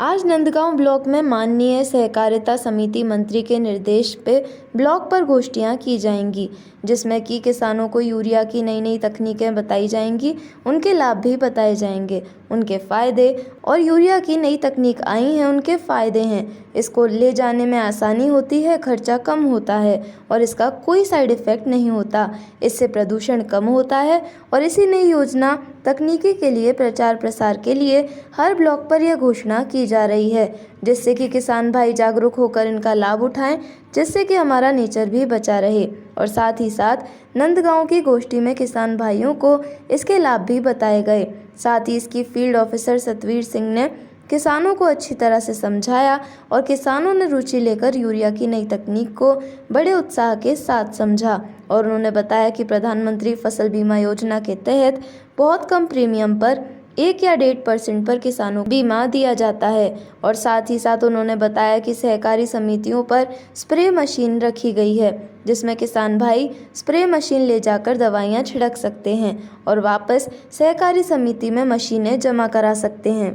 आज नंदगांव ब्लॉक में माननीय सहकारिता समिति मंत्री के निर्देश पे ब्लॉक पर गोष्ठियां की जाएंगी, जिसमें कि किसानों को यूरिया की नई नई तकनीकें बताई जाएंगी, उनके लाभ भी बताए जाएंगे, उनके फ़ायदे और यूरिया की नई तकनीक आई है उनके फ़ायदे हैं। इसको ले जाने में आसानी होती है, खर्चा कम होता है और इसका कोई साइड इफ़ेक्ट नहीं होता। इससे प्रदूषण कम होता है और इसी नई योजना तकनीकी के लिए प्रचार प्रसार के लिए हर ब्लॉक पर यह घोषणा की जा रही है, जिससे कि किसान भाई जागरूक होकर इनका लाभ उठाएं, जिससे कि हमारा नेचर भी बचा रहे। और साथ ही साथ नंदगांव की गोष्ठी में किसान भाइयों को इसके लाभ भी बताए गए। साथ ही इसकी फील्ड ऑफिसर सतवीर सिंह ने किसानों को अच्छी तरह से समझाया और किसानों ने रुचि लेकर यूरिया की नई तकनीक को बड़े उत्साह के साथ समझा। और उन्होंने बताया कि प्रधानमंत्री फसल बीमा योजना के तहत बहुत कम प्रीमियम पर 1 या 1.5% पर किसानों को बीमा दिया जाता है। और साथ ही साथ उन्होंने बताया कि सहकारी समितियों पर स्प्रे मशीन रखी गई है, जिसमें किसान भाई स्प्रे मशीन ले जाकर दवाइयाँ छिड़क सकते हैं और वापस सहकारी समिति में मशीनें जमा करा सकते हैं।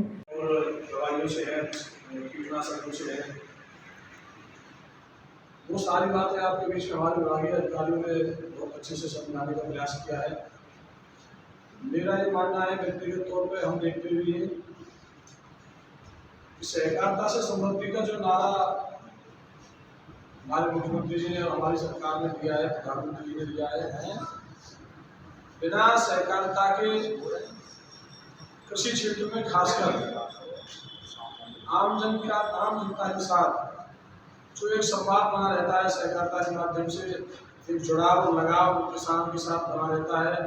से है, कीटनाशकों से है, वो सारी बातें आपके बीच में हमारे विभागीय अधिकारियों ने बहुत अच्छे से समझाने का प्रयास किया है। मेरा ये मानना है, व्यक्तिगत तौर पे हम देखते हुए हैं कि सहकारिता से संबंधित का जो नारा हमारे मुख्यमंत्री जी ने और हमारी सरकार ने दिया है, प्रधानमंत्री जी ने दिया है, बिना सहकारिता के कृषि क्षेत्र में खासकर आम जनता के साथ जो एक संवाद बना रहता है, सहकारिता के माध्यम से एक जुड़ाव और लगाव किसान के साथ बना रहता है,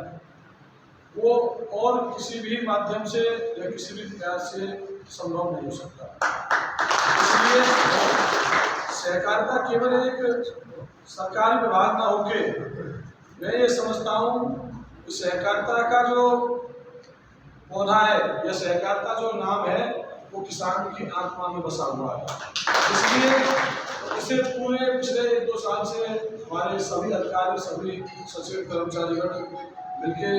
वो और किसी भी माध्यम से या किसी भी प्रयास से संभव नहीं हो सकता। इसलिए सहकारिता केवल एक सरकारी विभाग ना होके, मैं ये समझता हूँ कि सहकारिता का जो पौधा है या सहकारिता जो नाम है वो किसान की आत्मा में बसा हुआ है। इसलिए इसे पूरे पिछले 1-2 साल से हमारे सभी अधिकारी, सभी सचिव, कर्मचारीगण मिलके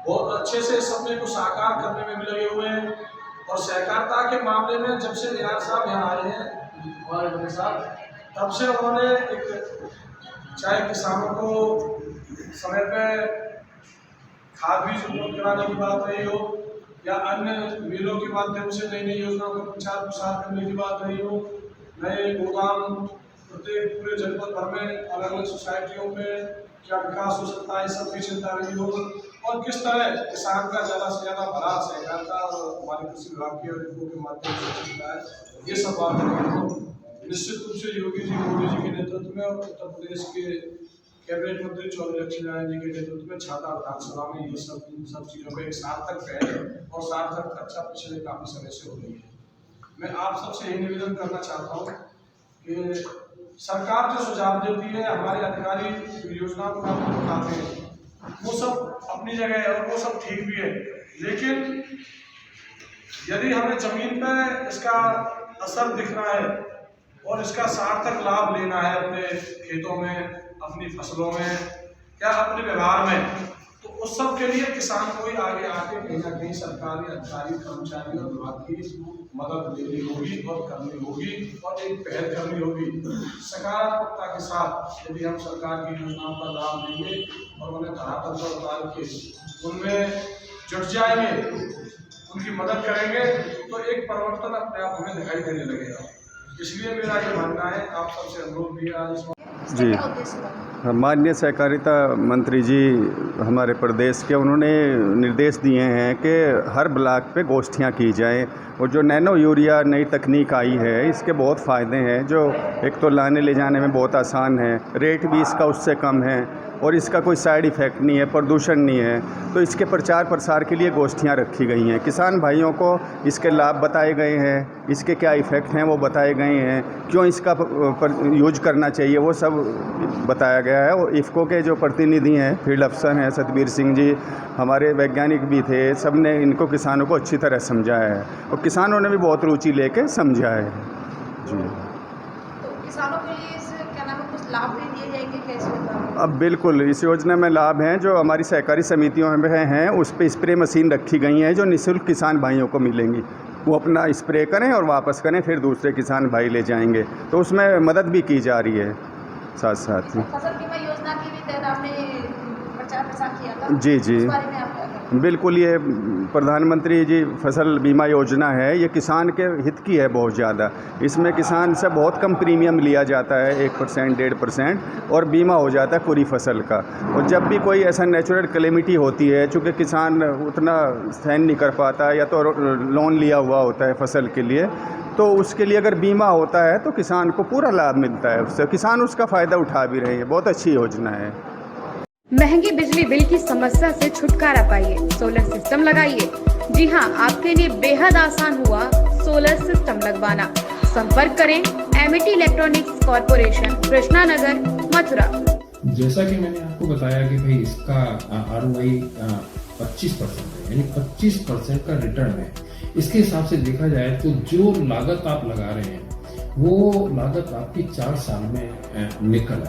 बहुत अच्छे से सपने को साकार करने में भी लगे हुए हैं। और सहकारिता के मामले में जब से निहार साहब यहाँ आए हैं हमारे बड़े साहब, तब से उन्होंने एक चाहे किसानों को समय पे खाद बीज उपलब्ध कराने की बात रही हो या अन्य मिलों के माध्यम से नई नई योजनाओं का प्रचार प्रसार करने की बात रही हो, नए गोदाम प्रत्येक पूरे जनपद भर में अलग अलग सोसाइटियों में क्या विकास हो सकता है, इस सब की चिंता रही हो, और किस तरह किसान का ज़्यादा से ज़्यादा भला सहकारिता और हमारे कृषि विभाग के अधिकारियों के माध्यम से चिंता है, ये सब बातें निश्चित रूप से योगी जी, मोदी जी के नेतृत्व में और उत्तर प्रदेश के कैबिनेट मंत्री चौधरी लक्ष्मी नारायण जी के नेतृत्व में छाता विधानसभा में ये सब चीज़ों पर एक सार्थक पहल और सार्थक चर्चा पिछले काफ़ी समय से हो रही है। मैं आप सबसे यही निवेदन करना चाहता हूँ कि सरकार जो सुझाव देती है, हमारे अधिकारी योजनाओं को लागू करते हैं, वो सब अपनी जगह है और वो सब ठीक भी है, लेकिन यदि हमें जमीन पर इसका असर दिखना है और इसका सार्थक लाभ लेना है अपने खेतों में, अपनी फसलों में या अपने व्यवहार में, तो उस सब के लिए किसान को ही आगे आके कहीं ना कहीं सरकारी अधिकारी, कर्मचारी और विभाग की मदद लेनी होगी और करनी होगी और एक पहल करनी होगी। सकारात्मकता के साथ यदि हम सरकार की योजनाओं का लाभ लेंगे और उन्हें धरातल पर उतार के उनमें जुट जाएंगे, उनकी मदद करेंगे, तो एक परिवर्तन अपने आप हमें दिखाई देने लगेगा। इसलिए मेरा ये मानना है, आप सबसे अनुरोध भी आज जी, माननीय सहकारिता मंत्री जी हमारे प्रदेश के, उन्होंने निर्देश दिए हैं कि हर ब्लॉक पे गोष्ठियाँ की जाएं और जो नैनो यूरिया नई तकनीक आई है, इसके बहुत फ़ायदे हैं। जो एक तो लाने ले जाने में बहुत आसान है, रेट भी इसका उससे कम है और इसका कोई साइड इफ़ेक्ट नहीं है, प्रदूषण नहीं है, तो इसके प्रचार प्रसार के लिए गोष्ठियाँ रखी गई हैं। किसान भाइयों को इसके लाभ बताए गए हैं, इसके क्या इफ़ेक्ट हैं वो बताए गए हैं, क्यों इसका यूज करना चाहिए वो सब बताया गया है। और इफ़को के जो प्रतिनिधि हैं, फील्ड अफसर हैं सतवीर सिंह जी, हमारे वैज्ञानिक भी थे, सब ने इनको किसानों को अच्छी तरह समझाया है और किसानों ने भी बहुत रुचि लेके समझा है। जी, तो किसानों के लिए इस क्या नाम है, कुछ लाभ भी दिए जाएंगे, कैसे होगा? अब बिल्कुल इस योजना में लाभ हैं। जो हमारी सहकारी समितियों में हैं, उस पर स्प्रे मशीन रखी गई हैं जो निःशुल्क किसान भाइयों को मिलेंगी। वो अपना स्प्रे करें और वापस करें, फिर दूसरे किसान भाई ले जाएंगे। तो उसमें मदद भी की जा रही है साथ साथ ही। फसल बीमा योजना की भी तहत आपने प्रचार प्रसार किया था, जी जी उस बारे में आप क्या कहते हैं? बिल्कुल, ये प्रधानमंत्री जी फसल बीमा योजना है, ये किसान के हित की है बहुत ज़्यादा। इसमें किसान से बहुत कम प्रीमियम लिया जाता है, 1% 1.5%, और बीमा हो जाता है पूरी फसल का। और जब भी कोई ऐसा नेचुरल कैलेमिटी होती है, चूँकि किसान उतना सहन नहीं कर पाता या तो लोन लिया हुआ होता है फसल के लिए, तो उसके लिए अगर बीमा होता है तो किसान को पूरा लाभ मिलता है, उससे किसान उसका फ़ायदा उठा भी रहे हैं। बहुत अच्छी योजना है। महंगी बिजली बिल की समस्या से छुटकारा पाइए, सोलर सिस्टम लगाइए। जी हां, आपके लिए बेहद आसान हुआ सोलर सिस्टम लगवाना। संपर्क करें Amity electronics corporation, Krishna Nagar, Mathura. जैसा कि मैंने आपको बताया कि भाई इसका ROI 25% है, यानी 25% का रिटर्न है। इसके हिसाब से देखा जाए तो जो लागत आप लगा रहे हैं वो लागत आपकी 4 साल में निकल आए।